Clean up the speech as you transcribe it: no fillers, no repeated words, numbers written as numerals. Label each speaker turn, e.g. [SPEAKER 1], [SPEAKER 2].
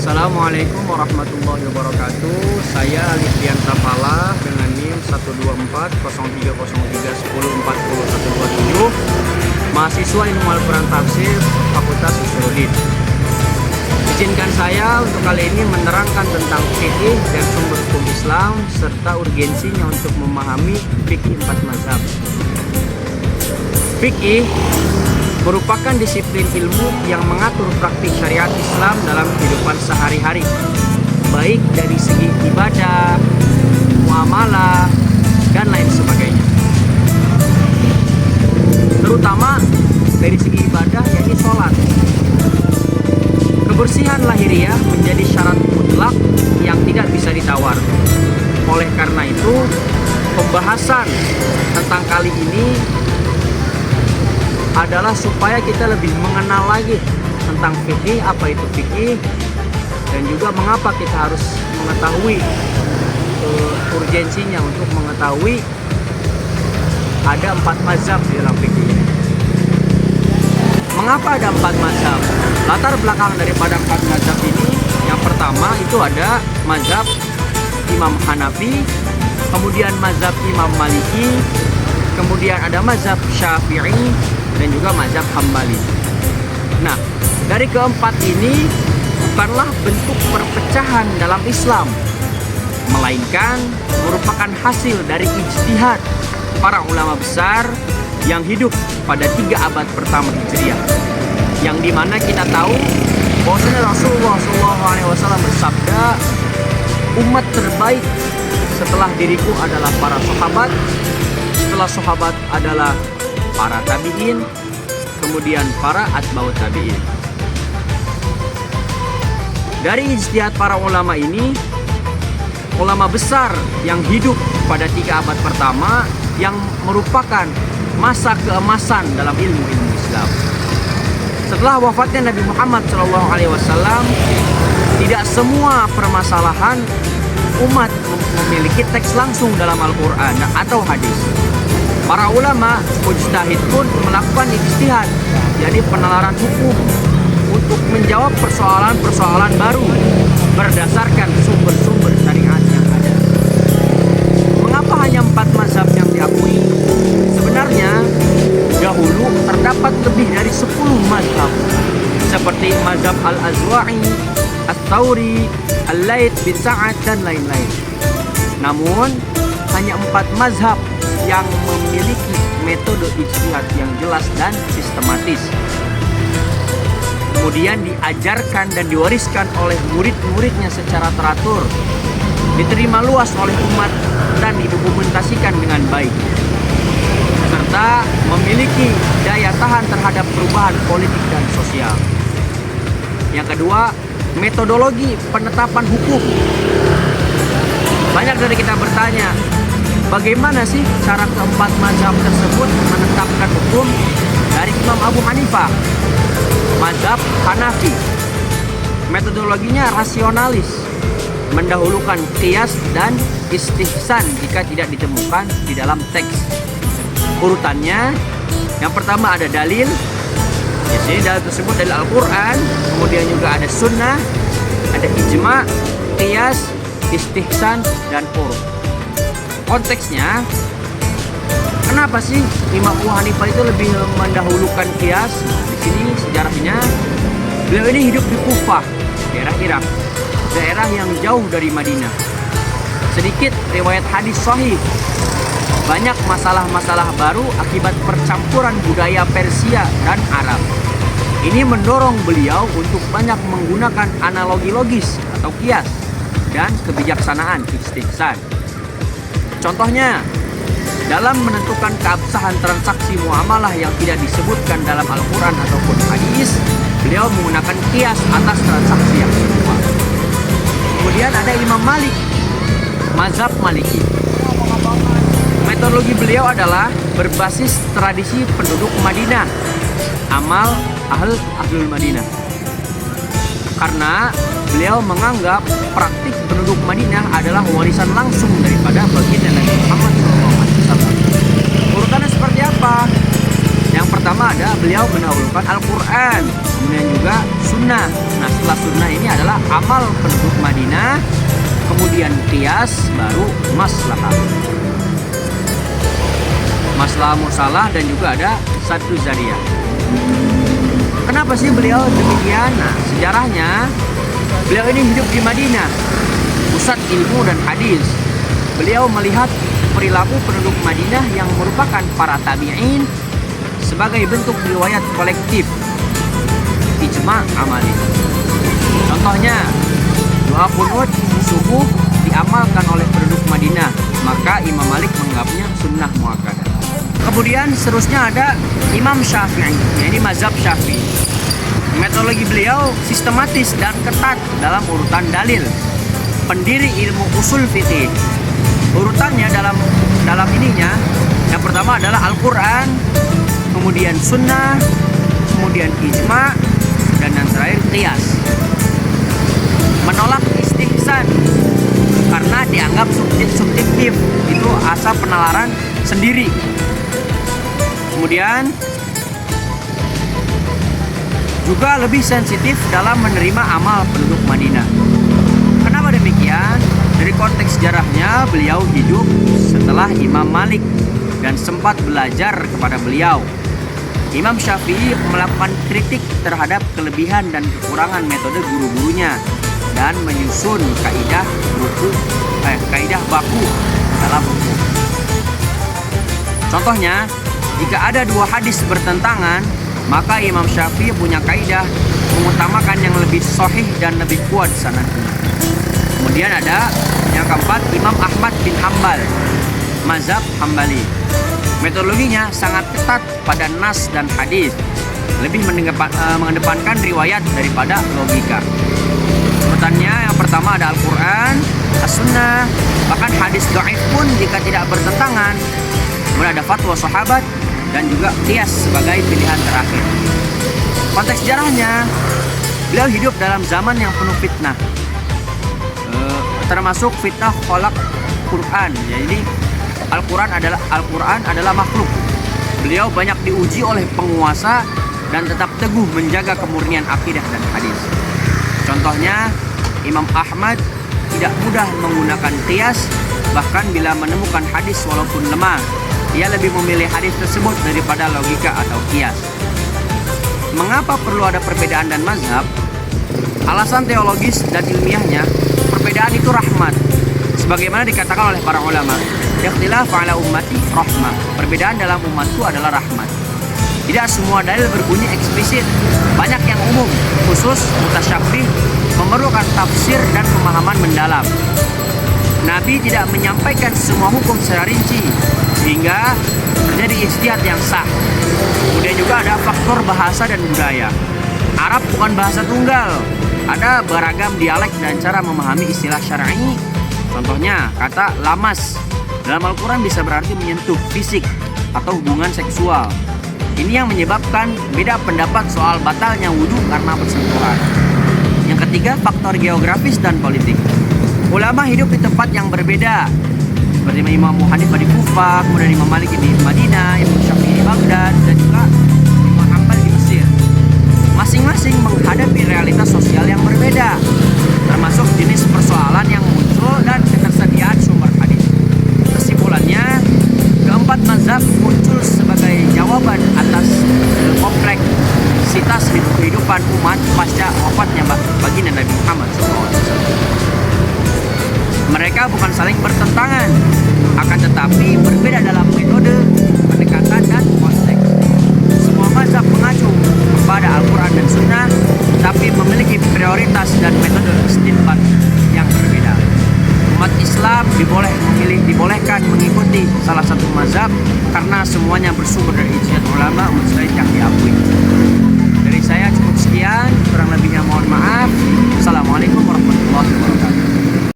[SPEAKER 1] Assalamualaikum warahmatullahi wabarakatuh. Saya Alifdian Tafala dengan NIM 124030310401127, mahasiswa Ilmu Al-Quran Tafsir Fakultas Usuluddin. Izinkan saya untuk kali ini menerangkan tentang fikih dan sumber hukum Islam serta urgensinya untuk memahami fikih 4 mazhab. Fikih merupakan disiplin ilmu yang mengatur praktik syariat Islam dalam kehidupan sehari-hari, baik dari segi ibadah, muamalah, dan lain sebagainya. Terutama dari segi ibadah, yakni sholat. Kebersihan lahiriah menjadi syarat mutlak yang tidak bisa ditawar. Oleh karena itu, pembahasan tentang kali ini adalah supaya kita lebih mengenal lagi tentang fikih, apa itu fikih, dan juga mengapa kita harus mengetahui urgensinya untuk mengetahui ada 4 mazhab di dalam fikih ini. Mengapa ada 4 mazhab? Latar belakang daripada 4 mazhab ini, yang pertama itu ada mazhab Imam Hanafi, kemudian mazhab Imam Maliki, kemudian ada mazhab Syafi'i, dan juga mazhab Hambali. Nah, dari keempat ini bukanlah bentuk perpecahan dalam Islam, melainkan merupakan hasil dari ijtihad para ulama besar yang hidup pada 3 abad pertama Hijriah, yang dimana kita tahu bahwasanya Rasulullah SAW bersabda, umat terbaik setelah diriku adalah para sahabat, setelah sahabat adalah para tabi'in, kemudian para atba'ut tabi'in. Dari ijtihad para ulama ini, ulama besar yang hidup pada 3 abad pertama yang merupakan masa keemasan dalam ilmu Islam. Setelah wafatnya Nabi Muhammad SAW, tidak semua permasalahan umat memiliki teks langsung dalam Al-Quran atau hadis. Para ulama mujtahid pun melakukan ijtihad, jadi penalaran hukum untuk menjawab persoalan-persoalan baru berdasarkan sumber-sumber syariat yang ada. Mengapa hanya 4 mazhab yang diakui? Sebenarnya dahulu terdapat lebih dari 10 mazhab, seperti mazhab Al-Azwa'i, Ats-Tsauri, Al-Laits bin Sa'ad, dan lain-lain. Namun hanya 4 mazhab yang memiliki metode ijtihad yang jelas dan sistematis, kemudian diajarkan dan diwariskan oleh murid-muridnya secara teratur, diterima luas oleh umat dan didokumentasikan dengan baik, serta memiliki daya tahan terhadap perubahan politik dan sosial. Yang kedua, metodologi penetapan hukum. Banyak dari kita bertanya, bagaimana sih cara keempat mazhab tersebut menetapkan hukum? Dari Imam Abu Hanifah, mazhab Hanafi, metodologinya rasionalis, mendahulukan qiyas dan istihsan jika tidak ditemukan di dalam teks. Urutannya, yang pertama ada dalil. Di sini dalil tersebut dari Al-Quran, kemudian juga ada sunnah, ada ijma', qiyas, istihsan, dan uruf. Konteksnya, kenapa sih Imam Abu Hanifah itu lebih mendahulukan qiyas? Di sini sejarahnya, beliau ini hidup di Kufah, daerah Irak, daerah yang jauh dari Madinah. Sedikit riwayat hadis sahih, banyak masalah-masalah baru akibat percampuran budaya Persia dan Arab. Ini mendorong beliau untuk banyak menggunakan analogi logis atau qiyas dan kebijaksanaan istihsan. Contohnya, dalam menentukan keabsahan transaksi muamalah yang tidak disebutkan dalam Al-Quran ataupun hadis, beliau menggunakan qiyas atas transaksi yang serupa. Kemudian ada Imam Malik, mazhab Maliki. Metodologi beliau adalah berbasis tradisi penduduk Madinah, amal ahlul Madinah. Karena beliau menganggap praktik penduduk Madinah adalah warisan langsung daripada baginda Nabi Muhammad SAW. Urutannya seperti apa? Yang pertama, pertama ada beliau mendahulukan Al-Quran, kemudian juga sunnah. Nah, setelah sunnah ini adalah amal penduduk Madinah, kemudian qiyas, baru maslahah. Maslahah mursalah dan juga ada saddu zariyah. Kenapa sih beliau demikian? Nah, sejarahnya beliau ini hidup di Madinah, pusat ilmu dan hadis. Beliau melihat perilaku penduduk Madinah yang merupakan para tabi'in sebagai bentuk riwayat kolektif ijma' amali. Contohnya, doa qunut subuh diamalkan oleh penduduk Madinah, maka Imam Malik menganggapnya sunnah muakkadah. Kemudian seterusnya ada Imam Syafi'i, yaitu mazhab Syafi'i. Metodologi beliau sistematis dan ketat dalam urutan dalil. Pendiri ilmu usul fikih. Urutannya dalam ininya, yang pertama adalah Al-Quran, kemudian sunnah, kemudian ijma', dan yang terakhir qiyas. Menolak istihsan karena dianggap subjektif, itu asal penalaran sendiri. Kemudian juga lebih sensitif dalam menerima amal penduduk Madinah. Kenapa demikian? Dari konteks sejarahnya, beliau hidup setelah Imam Malik dan sempat belajar kepada beliau. Imam Syafi'i melakukan kritik terhadap kelebihan dan kekurangan metode guru-gurunya dan menyusun kaidah baku dalam hukum. Contohnya, jika ada dua hadis bertentangan, maka Imam Syafi'i punya kaidah mengutamakan yang lebih sahih dan lebih kuat sanadnya. Kemudian ada yang keempat, Imam Ahmad bin Hambal, mazhab Hambali. Metodologinya sangat ketat pada nas dan hadis, lebih mengedepankan riwayat daripada logika. Urutannya yang pertama ada Al-Quran, As-Sunnah, bahkan hadis dhaif pun jika tidak bertentangan. Kemudian ada fatwa sahabat dan juga qiyas sebagai pilihan terakhir. Konteks sejarahnya, beliau hidup dalam zaman yang penuh fitnah, termasuk fitnah kholak Quran. Jadi Al-Quran adalah makhluk. Beliau banyak diuji oleh penguasa dan tetap teguh menjaga kemurnian akidah dan hadis. Contohnya, Imam Ahmad tidak mudah menggunakan qiyas, bahkan bila menemukan hadis walaupun lemah, ia lebih memilih hadis tersebut daripada logika atau qiyas. Mengapa perlu ada perbedaan dan mazhab? Alasan teologis dan ilmiahnya, perbedaan itu rahmat. Sebagaimana dikatakan oleh para ulama, ikhtilaf ala ummati rahmah. Perbedaan dalam umatku adalah rahmat. Tidak semua dalil berbunyi eksplisit. Banyak yang umum, khusus mutasyabbih, memerlukan tafsir dan pemahaman mendalam. Nabi tidak menyampaikan semua hukum secara rinci, sehingga terjadi ijtihad yang sah. Kemudian juga ada faktor bahasa dan budaya. Arab bukan bahasa tunggal. Ada beragam dialek dan cara memahami istilah syar'i. Contohnya, kata lamas dalam Al-Quran bisa berarti menyentuh fisik atau hubungan seksual. Ini yang menyebabkan beda pendapat soal batalnya wudhu karena persentuhan. Yang ketiga, faktor geografis dan politik. Ulama hidup di tempat yang berbeda, seperti Imam Abu Hanifah di Kufah, kemudian Imam Malik di Madinah, Imam Syafi'i di Baghdad, dan juga Imam Hanbal di Mesir. Masing-masing menghadapi realitas sosial yang berbeda, termasuk jenis persoalan yang muncul dan ketersediaan sumber hadis. Kesimpulannya, keempat mazhab muncul sebagai jawaban atas kompleksitas kehidupan umat pasca wafatnya baginda Nabi Muhammad SAW. Mereka bukan saling bertentangan, akan tetapi berbeda dalam metode, pendekatan, dan konteks. Semua mazhab mengacu kepada Al-Quran dan Sunnah, tapi memiliki prioritas dan metode istinbat yang berbeda. Umat Islam dibolehkan mengikuti salah satu mazhab karena semuanya bersumber dari ijtihad